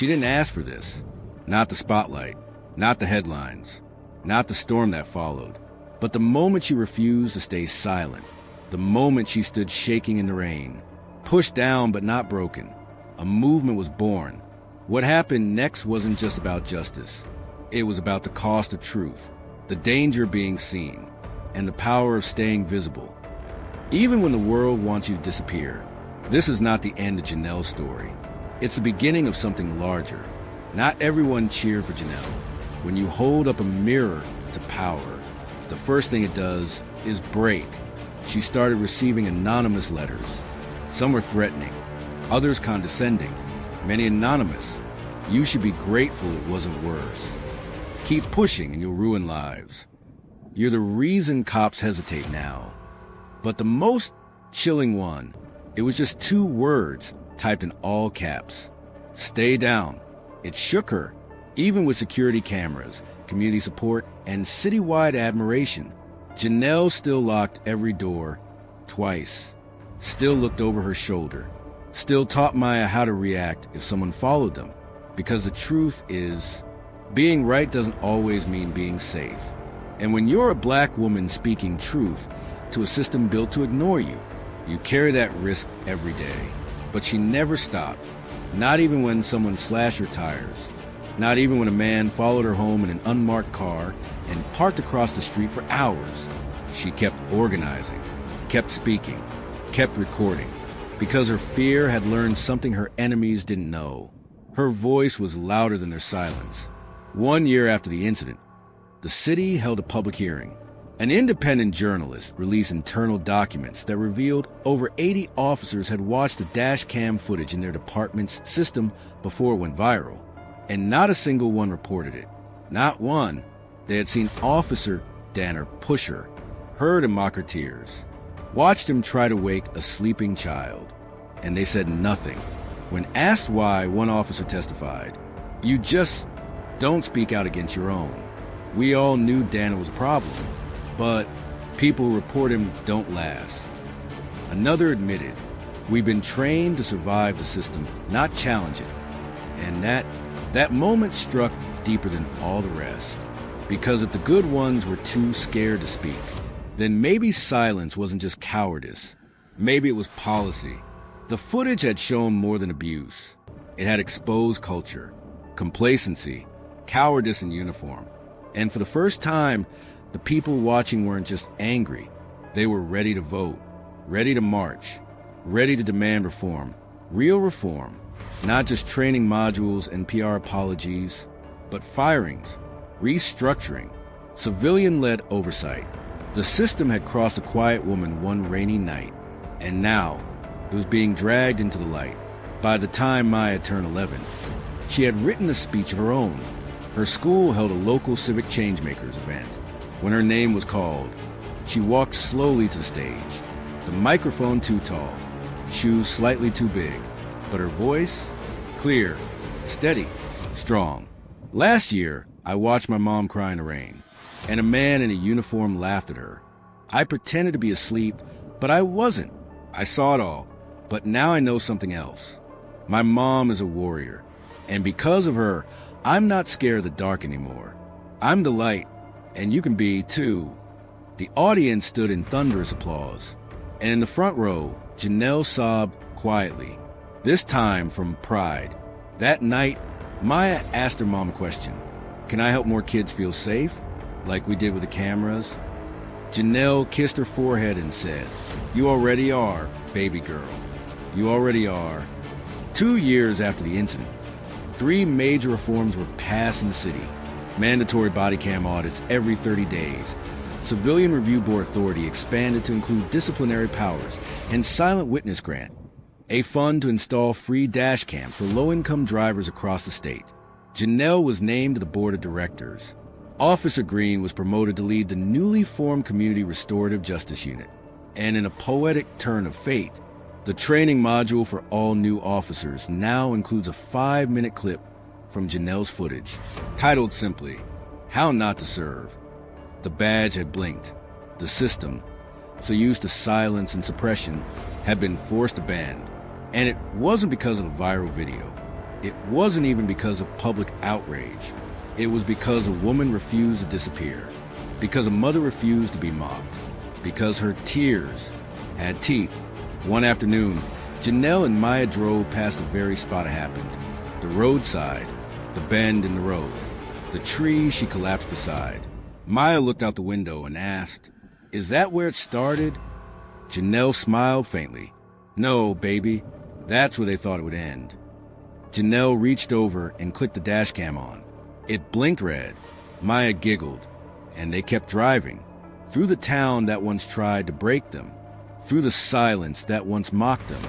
She didn't ask for this. Not the spotlight, not the headlines, not the storm that followed. But the moment she refused to stay silent, the moment she stood shaking in the rain, pushed down but not broken, a movement was born. What happened next wasn't just about justice. It was about the cost of truth, the danger of being seen, and the power of staying visible. Even when the world wants you to disappear, this is not the end of Janelle's story. It's the beginning of something larger. Not everyone cheered for Janelle. When you hold up a mirror to power, the first thing it does is break. She started receiving anonymous letters. Some were threatening, others condescending, many anonymous. You should be grateful it wasn't worse. Keep pushing and you'll ruin lives. You're the reason cops hesitate now. But the most chilling one, it was just 2 words typed in all caps. Stay down. It shook her, even with security cameras, community support, and citywide admiration. Janelle still locked every door, twice. Still looked over her shoulder. Still taught Maya how to react if someone followed them. Because the truth is, being right doesn't always mean being safe. And when you're a black woman speaking truth to a system built to ignore you, you carry that risk every day. But she never stopped. Not even when someone slashed her tires. Not even when a man followed her home in an unmarked car and parked across the street for hours. She kept organizing, kept speaking, kept recording, because her fear had learned something her enemies didn't know. Her voice was louder than their silence. 1 year after the incident, the city held a public hearing. An independent journalist released internal documents that revealed over 80 officers had watched the dash cam footage in their department's system before it went viral. And not a single one reported it. Not one. They had seen Officer Danner push her, heard him mock her tears, watched him try to wake a sleeping child. And they said nothing. When asked why, one officer testified, "You just don't speak out against your own. We all knew Danner was a problem, but people who report him don't last." Another admitted, "We've been trained to survive the system, not challenge it." And that moment struck deeper than all the rest. Because if the good ones were too scared to speak, then maybe silence wasn't just cowardice. Maybe it was policy. The footage had shown more than abuse. It had exposed culture, complacency, cowardice in uniform. And for the first time, the people watching weren't just angry. They were ready to vote, ready to march, ready to demand reform. Real reform. Not just training modules and PR apologies, but firings, restructuring, civilian-led oversight. The system had crossed a quiet woman one rainy night, and now it was being dragged into the light. By the time Maya turned 11, she had written a speech of her own. Her school held a local civic changemakers event. When her name was called, she walked slowly to the stage, the microphone too tall, shoes slightly too big, but her voice, clear, steady, strong. Last year, I watched my mom cry in the rain, and a man in a uniform laughed at her. I pretended to be asleep, but I wasn't. I saw it all, but now I know something else. My mom is a warrior, and because of her, I'm not scared of the dark anymore. I'm the light, and you can be too. The audience stood in thunderous applause, and in the front row, Janelle sobbed quietly. This time from pride. That night, Maya asked her mom a question. "Can I help more kids feel safe, like we did with the cameras?" Janelle kissed her forehead and said, "You already are, baby girl. You already are." 2 years after the incident, 3 major reforms were passed in the city. Mandatory body cam audits every 30 days. Civilian Review Board authority expanded to include disciplinary powers and silent witness grant. A fund to install free dash cams for low-income drivers across the state. Janelle was named to the board of directors. Officer Green was promoted to lead the newly formed Community Restorative Justice Unit. And in a poetic turn of fate, the training module for all new officers now includes a 5-minute clip from Janelle's footage, titled simply, "How Not to Serve." The badge had blinked. The system, so used to silence and suppression, had been forced to bend. And it wasn't because of a viral video. It wasn't even because of public outrage. It was because a woman refused to disappear, because a mother refused to be mocked, because her tears had teeth. One afternoon, Janelle and Maya drove past the very spot it happened. The roadside, the bend in the road, the tree she collapsed beside. Maya looked out the window and asked, "Is that where it started?" Janelle smiled faintly. "No, baby, that's where they thought it would end." Janelle reached over and clicked the dash cam on. It blinked red. Maya giggled, and they kept driving, through the town that once tried to break them, through the silence that once mocked them,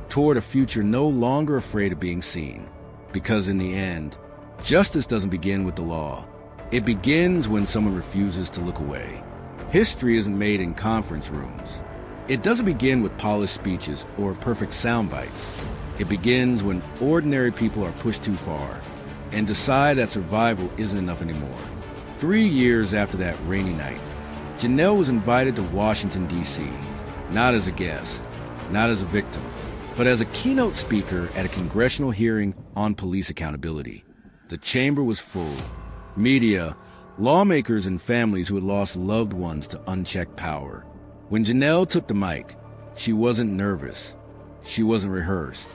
toward a future no longer afraid of being seen. Because in the end, justice doesn't begin with the law. It begins when someone refuses to look away. History isn't made in conference rooms. It doesn't begin with polished speeches or perfect sound bites. It begins when ordinary people are pushed too far and decide that survival isn't enough anymore. 3 years after that rainy night, Janelle was invited to Washington, D.C., not as a guest, not as a victim, but as a keynote speaker at a congressional hearing on police accountability. The chamber was full. Media, lawmakers, and families who had lost loved ones to unchecked power. When Janelle took the mic, she wasn't nervous. She wasn't rehearsed.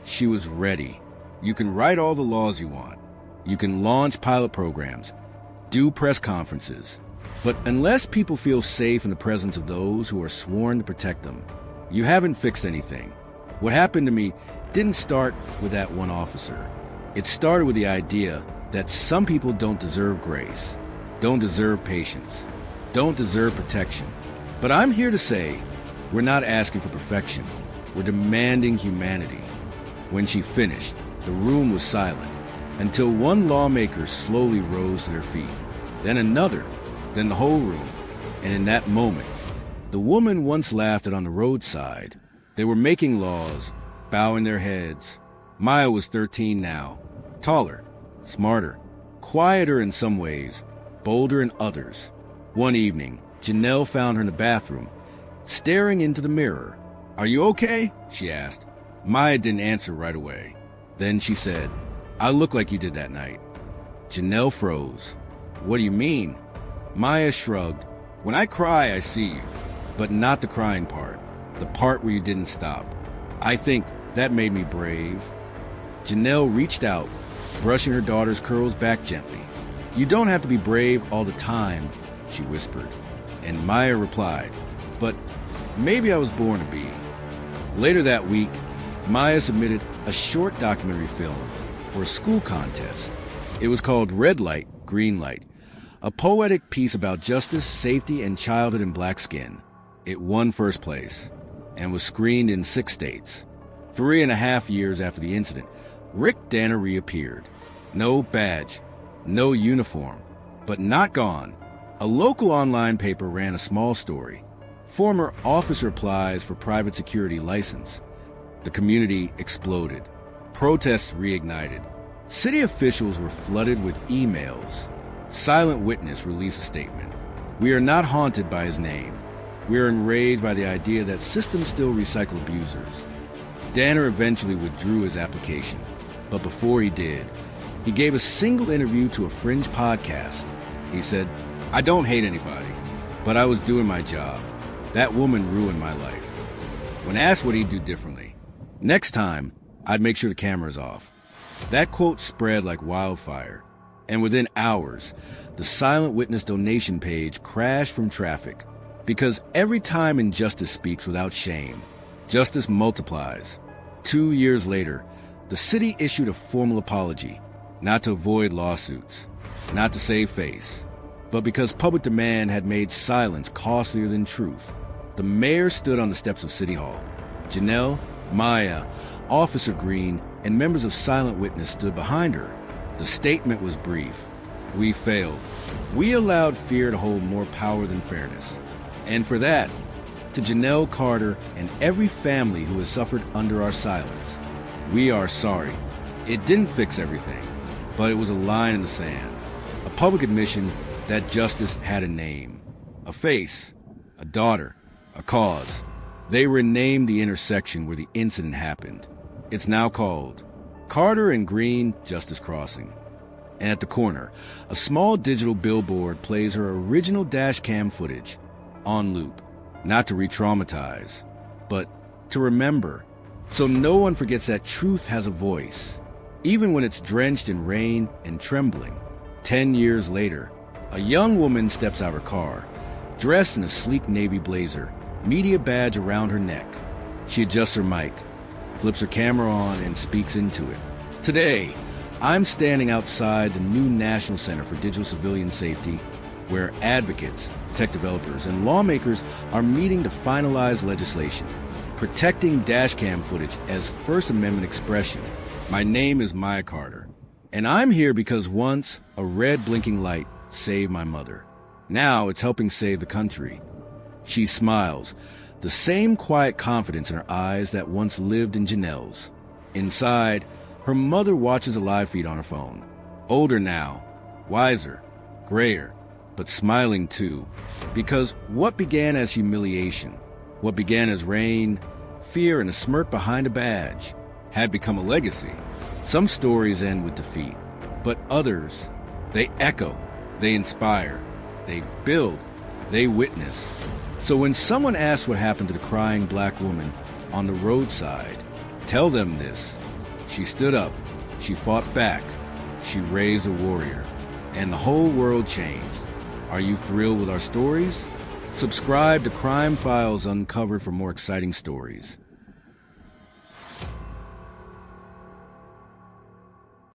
She was ready. You can write all the laws you want. You can launch pilot programs, do press conferences. But unless people feel safe in the presence of those who are sworn to protect them, you haven't fixed anything. What happened to me didn't start with that one officer. It started with the idea that some people don't deserve grace, don't deserve patience, don't deserve protection. But I'm here to say, we're not asking for perfection. We're demanding humanity. When she finished, the room was silent, until one lawmaker slowly rose to their feet, then another, then the whole room. And in that moment, the woman once laughed at on the roadside. They were making laws, bowing their heads. Maya was 13 now, taller, smarter, quieter in some ways, bolder in others. One evening, Janelle found her in the bathroom, staring into the mirror. "Are you okay?" she asked. Maya didn't answer right away. Then she said, "I look like you did that night." Janelle froze. "What do you mean?" Maya shrugged. "When I cry, I see you, but not the crying part, the part where you didn't stop. I think that made me brave." Janelle reached out, brushing her daughter's curls back gently. "You don't have to be brave all the time," she whispered. And Maya replied, "But maybe I was born to be." Later that week, Maya submitted a short documentary film for a school contest. It was called Red Light, Green Light, a poetic piece about justice, safety, and childhood in black skin. It won first place and was screened in 6 states. 3.5 years after the incident, Rick Danner reappeared. No badge, no uniform, but not gone. A local online paper ran a small story. Former officer applies for private security license. The community exploded. Protests reignited. City officials were flooded with emails. Silent Witness released a statement. "We are not haunted by his name. We are enraged by the idea that systems still recycle abusers." Danner eventually withdrew his application. But before he did, he gave a single interview to a fringe podcast. He said, "I don't hate anybody, but I was doing my job. That woman ruined my life." When asked what he'd do differently, "Next time, I'd make sure the camera's off." That quote spread like wildfire, and within hours, the Silent Witness donation page crashed from traffic. Because every time injustice speaks without shame, justice multiplies. 2 years later, the city issued a formal apology, not to avoid lawsuits, not to save face, but because public demand had made silence costlier than truth. The mayor stood on the steps of City Hall. Janelle, Maya, Officer Green, and members of Silent Witness stood behind her. The statement was brief. "We failed. We allowed fear to hold more power than fairness. And for that, to Janelle Carter and every family who has suffered under our silence, we are sorry. It didn't fix everything, but it was a line in the sand, a public admission that justice had a name, a face, a daughter, a cause. They renamed the intersection where the incident happened. It's now called Carter in green, Justice Crossing. And at the corner, a small digital billboard plays her original dashcam footage on loop, not to re-traumatize, but to remember, so no one forgets that truth has a voice, even when it's drenched in rain and trembling. 10 years later, a young woman steps out of her car, dressed in a sleek navy blazer, media badge around her neck. She adjusts her mic, flips her camera on, and speaks into it. Today, I'm standing outside the new National Center for Digital Civilian Safety, where advocates, tech developers, and lawmakers are meeting to finalize legislation, protecting dashcam footage as First Amendment expression. My name is Maya Carter, and I'm here because once a red blinking light saved my mother. Now it's helping save the country. She smiles, the same quiet confidence in her eyes that once lived in Janelle's. Inside, her mother watches a live feed on her phone. Older now, wiser, grayer, but smiling too. Because what began as humiliation, what began as rain, fear, and a smirk behind a badge, had become a legacy. Some stories end with defeat, but others, they echo, they inspire, they build, they witness. So when someone asks what happened to the crying black woman on the roadside, tell them this. She stood up, she fought back, she raised a warrior, and the whole world changed. Are you thrilled with our stories? Subscribe to Crime Files Uncovered for more exciting stories.